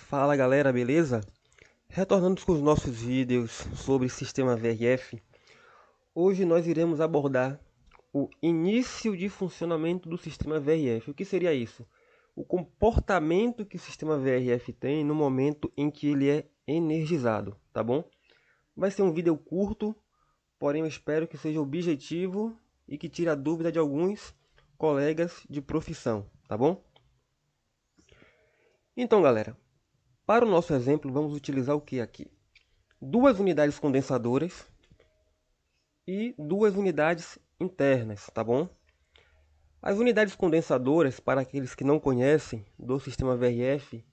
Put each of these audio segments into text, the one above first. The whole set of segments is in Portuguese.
Fala galera, beleza? Retornando com os nossos vídeos sobre sistema VRF, hoje nós iremos abordar o início de funcionamento do sistema VRF. O que seria isso? O comportamento que o sistema VRF tem no momento em que ele é energizado, tá bom? Vai ser um vídeo curto, porém eu espero que seja objetivo e que tire a dúvida de alguns colegas de profissão, tá bom? Então galera, para o nosso exemplo, vamos utilizar o que aqui? Duas unidades condensadoras e duas unidades internas, tá bom? As unidades condensadoras, para aqueles que não conhecem do sistema VRF,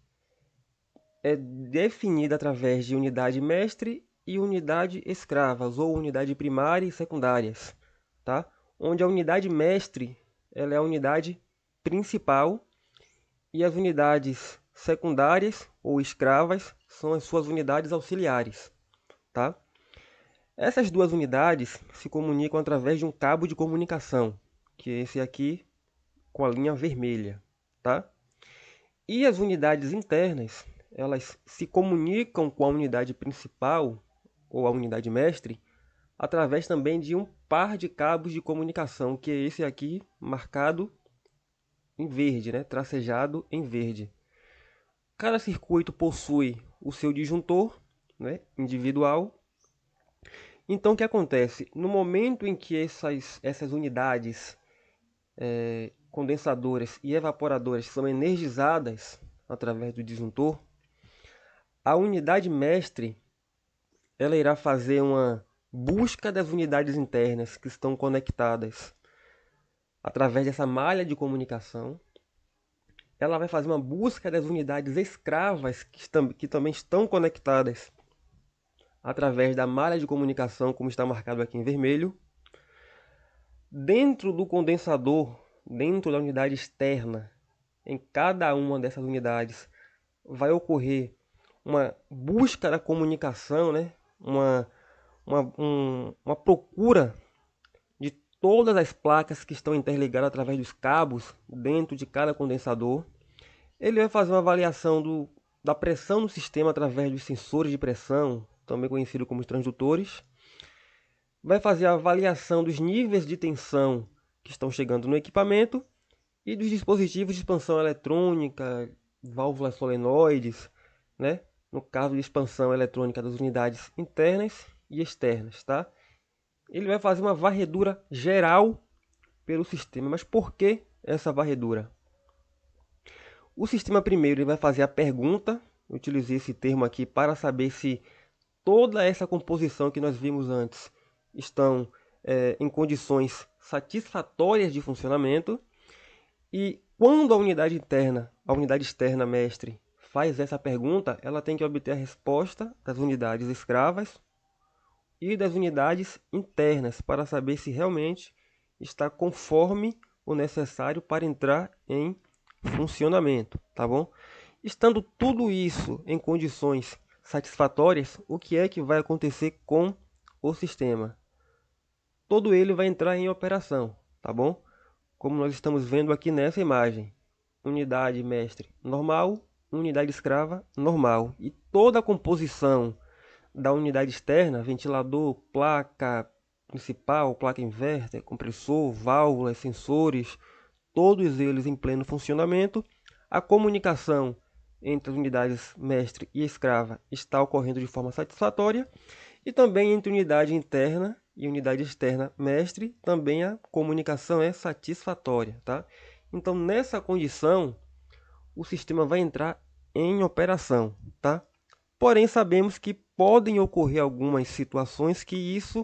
é definida através de unidade mestre e unidade escravas, ou unidade primária e secundárias, tá? Onde a unidade mestre ela é a unidade principal e as unidades secundárias ou escravas são as suas unidades auxiliares, tá? Essas duas unidades se comunicam através de um cabo de comunicação, que é esse aqui com a linha vermelha, tá? E as unidades internas, elas se comunicam com a unidade principal ou a unidade mestre através também de um par de cabos de comunicação, que é esse aqui marcado em verde, né? Tracejado em verde. Cada circuito possui o seu disjuntor, né? Individual. Então, o que acontece? No momento em que essas unidades condensadoras e evaporadoras são energizadas através do disjuntor, a unidade mestre ela irá fazer uma busca das unidades internas que estão conectadas através dessa malha de comunicação. Ela vai fazer uma busca das unidades escravas que também estão conectadas através da malha de comunicação, como está marcado aqui em vermelho. Dentro do condensador, dentro da unidade externa, em cada uma dessas unidades, vai ocorrer uma busca da comunicação, né? uma procura de todas as placas que estão interligadas através dos cabos dentro de cada condensador. Ele vai fazer uma avaliação da pressão no sistema através dos sensores de pressão, também conhecido como transdutores. Vai fazer a avaliação dos níveis de tensão que estão chegando no equipamento e dos dispositivos de expansão eletrônica, válvulas solenoides, né? No caso de expansão eletrônica das unidades internas e externas, tá? Ele vai fazer uma varredura geral pelo sistema. Mas por que essa varredura? O sistema primeiro ele vai fazer a pergunta, eu utilizei esse termo aqui para saber se toda essa composição que nós vimos antes estão em condições satisfatórias de funcionamento. E quando a unidade externa mestre, faz essa pergunta, ela tem que obter a resposta das unidades escravas e das unidades internas para saber se realmente está conforme o necessário para entrar em funcionamento, tá bom? Estando tudo isso em condições satisfatórias, o que é que vai acontecer com o sistema? Todo ele vai entrar em operação, tá bom? Como nós estamos vendo aqui nessa imagem. Unidade mestre normal, unidade escrava normal. E toda a composição da unidade externa, ventilador, placa principal, placa inverter, compressor, válvulas, sensores, todos eles em pleno funcionamento. A comunicação entre as unidades mestre e escrava está ocorrendo de forma satisfatória. E também entre unidade interna e unidade externa mestre, também a comunicação é satisfatória, tá? Então, nessa condição, o sistema vai entrar em operação, tá? Porém, sabemos que podem ocorrer algumas situações que isso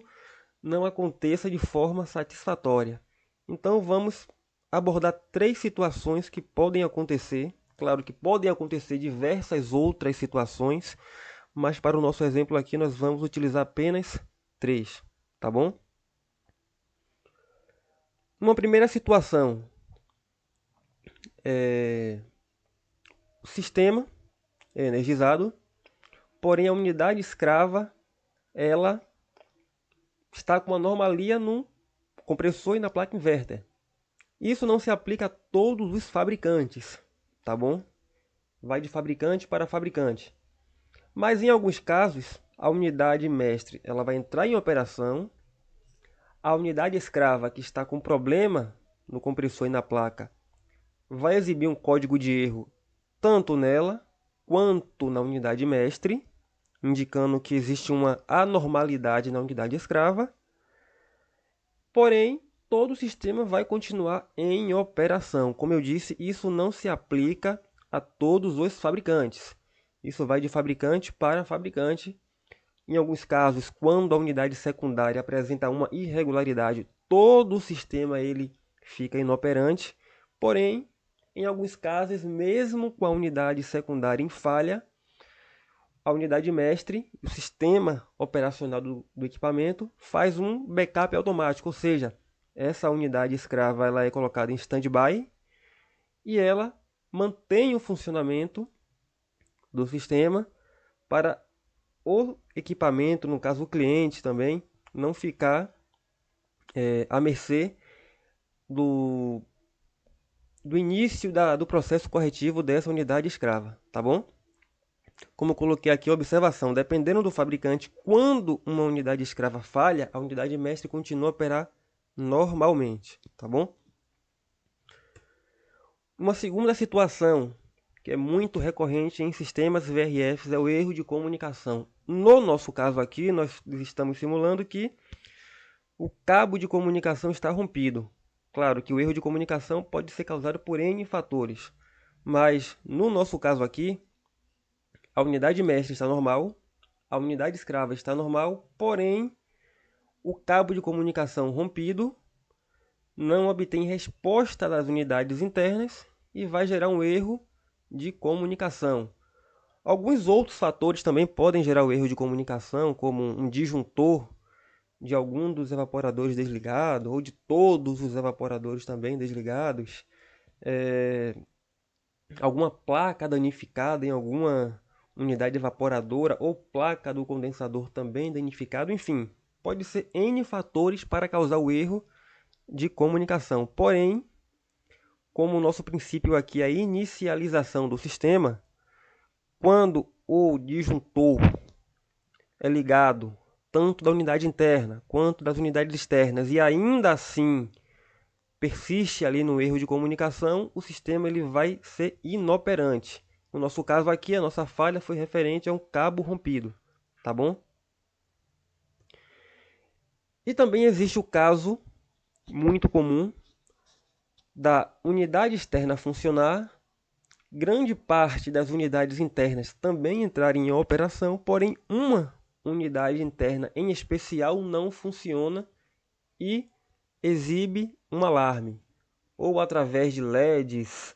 não aconteça de forma satisfatória. Então, vamos abordar 3 situações que podem acontecer. Claro que podem acontecer diversas outras situações, mas para o nosso exemplo aqui nós vamos utilizar apenas 3, tá bom? Uma primeira situação o sistema é energizado, porém a unidade escrava ela está com uma anomalia no compressor e na placa inverter. Isso não se aplica a todos os fabricantes, tá bom? vai de fabricante para fabricante. Mas em alguns casos, a unidade mestre ela vai entrar em operação, a unidade escrava que está com problema no compressor e na placa vai exibir um código de erro tanto nela quanto na unidade mestre, indicando que existe uma anormalidade na unidade escrava. Porém, todo o sistema vai continuar em operação. Como eu disse, isso não se aplica a todos os fabricantes. Isso vai de fabricante para fabricante. Em alguns casos, quando a unidade secundária apresenta uma irregularidade, todo o sistema ele fica inoperante. Porém, em alguns casos, mesmo com a unidade secundária em falha, a unidade mestre, o sistema operacional do equipamento, faz um backup automático, ou seja, essa unidade escrava ela é colocada em standby e ela mantém o funcionamento do sistema para o equipamento, no caso o cliente também, não ficar à mercê do início do processo corretivo dessa unidade escrava, tá bom? Como eu coloquei aqui, observação, dependendo do fabricante, quando uma unidade escrava falha, a unidade mestre continua a operar normalmente, tá bom? Uma segunda situação que é muito recorrente em sistemas VRFs é o erro de comunicação. No nosso caso aqui, nós estamos simulando que o cabo de comunicação está rompido. Claro que o erro de comunicação pode ser causado por N fatores, mas no nosso caso aqui, a unidade mestre está normal, a unidade escrava está normal, porém o cabo de comunicação rompido não obtém resposta das unidades internas e vai gerar um erro de comunicação. Alguns outros fatores também podem gerar o erro de comunicação, como um disjuntor de algum dos evaporadores desligado ou de todos os evaporadores também desligados, alguma placa danificada em alguma unidade evaporadora ou placa do condensador também danificado, enfim, pode ser N fatores para causar o erro de comunicação. Porém, como o nosso princípio aqui é a inicialização do sistema, quando o disjuntor é ligado tanto da unidade interna quanto das unidades externas e ainda assim persiste ali no erro de comunicação, o sistema ele vai ser inoperante. No nosso caso aqui, a nossa falha foi referente a um cabo rompido, tá bom? E também existe o caso muito comum da unidade externa funcionar, grande parte das unidades internas também entrarem em operação, porém uma unidade interna em especial não funciona e exibe um alarme, ou através de LEDs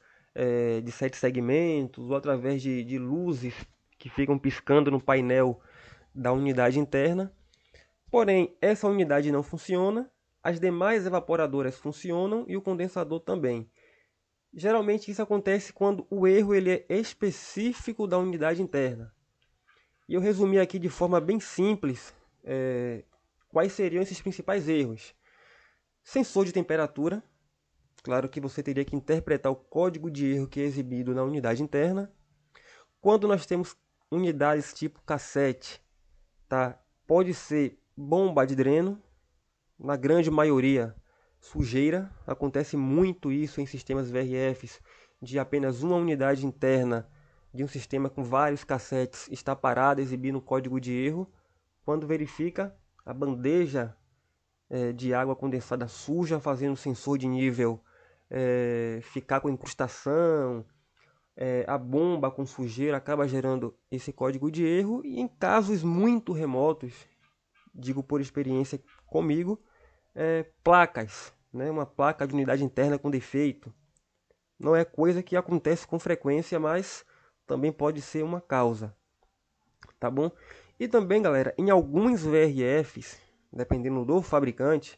de 7 segmentos, ou através de luzes que ficam piscando no painel da unidade interna. Porém, essa unidade não funciona, as demais evaporadoras funcionam e o condensador também. Geralmente isso acontece quando o erro ele é específico da unidade interna. E eu resumi aqui de forma bem simples quais seriam esses principais erros. Sensor de temperatura. Claro que você teria que interpretar o código de erro que é exibido na unidade interna. Quando nós temos unidades tipo cassete, tá? Pode ser bomba de dreno, na grande maioria sujeira. Acontece muito isso em sistemas VRFs, de apenas uma unidade interna de um sistema com vários cassetes está parada exibindo o código de erro. Quando verifica, a bandeja de água condensada suja, fazendo o sensor de nível ficar com incrustação, a bomba com sujeira acaba gerando esse código de erro. E em casos muito remotos, digo por experiência comigo, placas, né? Uma placa de unidade interna com defeito. Não é coisa que acontece com frequência, mas também pode ser uma causa, tá bom? E também, galera, em alguns VRFs, dependendo do fabricante,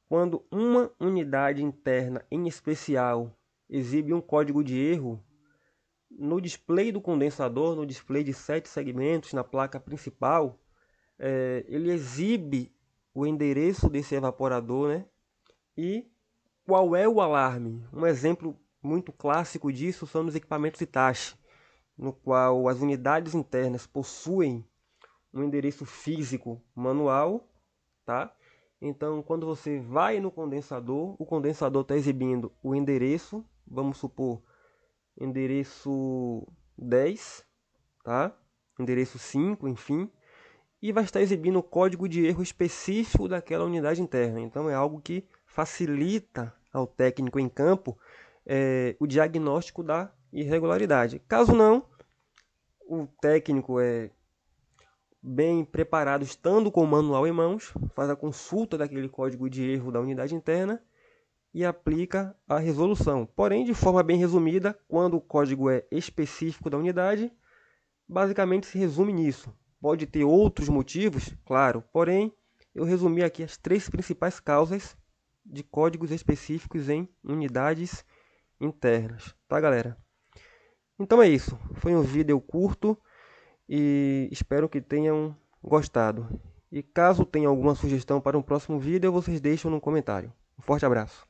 quando uma unidade interna em especial exibe um código de erro, no display do condensador, no display de 7 segmentos na placa principal, ele exibe o endereço desse evaporador, né? E qual é o alarme? Um exemplo muito clássico disso são nos equipamentos Hitachi. no qual as unidades internas possuem um endereço físico manual, tá? Então, quando você vai no condensador, o condensador está exibindo o endereço, vamos supor, endereço 10, tá? Endereço 5, enfim, e vai estar exibindo o código de erro específico daquela unidade interna. Então, é algo que facilita ao técnico em campo o diagnóstico da irregularidade. Caso não, o técnico é bem preparado, estando com o manual em mãos, faz a consulta daquele código de erro da unidade interna e aplica a resolução. Porém, de forma bem resumida, quando o código é específico da unidade, basicamente se resume nisso. Pode ter outros motivos, claro, porém, eu resumi aqui as 3 principais causas de códigos específicos em unidades internas, tá, galera? Então é isso. Foi um vídeo curto e espero que tenham gostado. E caso tenha alguma sugestão para um próximo vídeo, vocês deixam no comentário. Um forte abraço.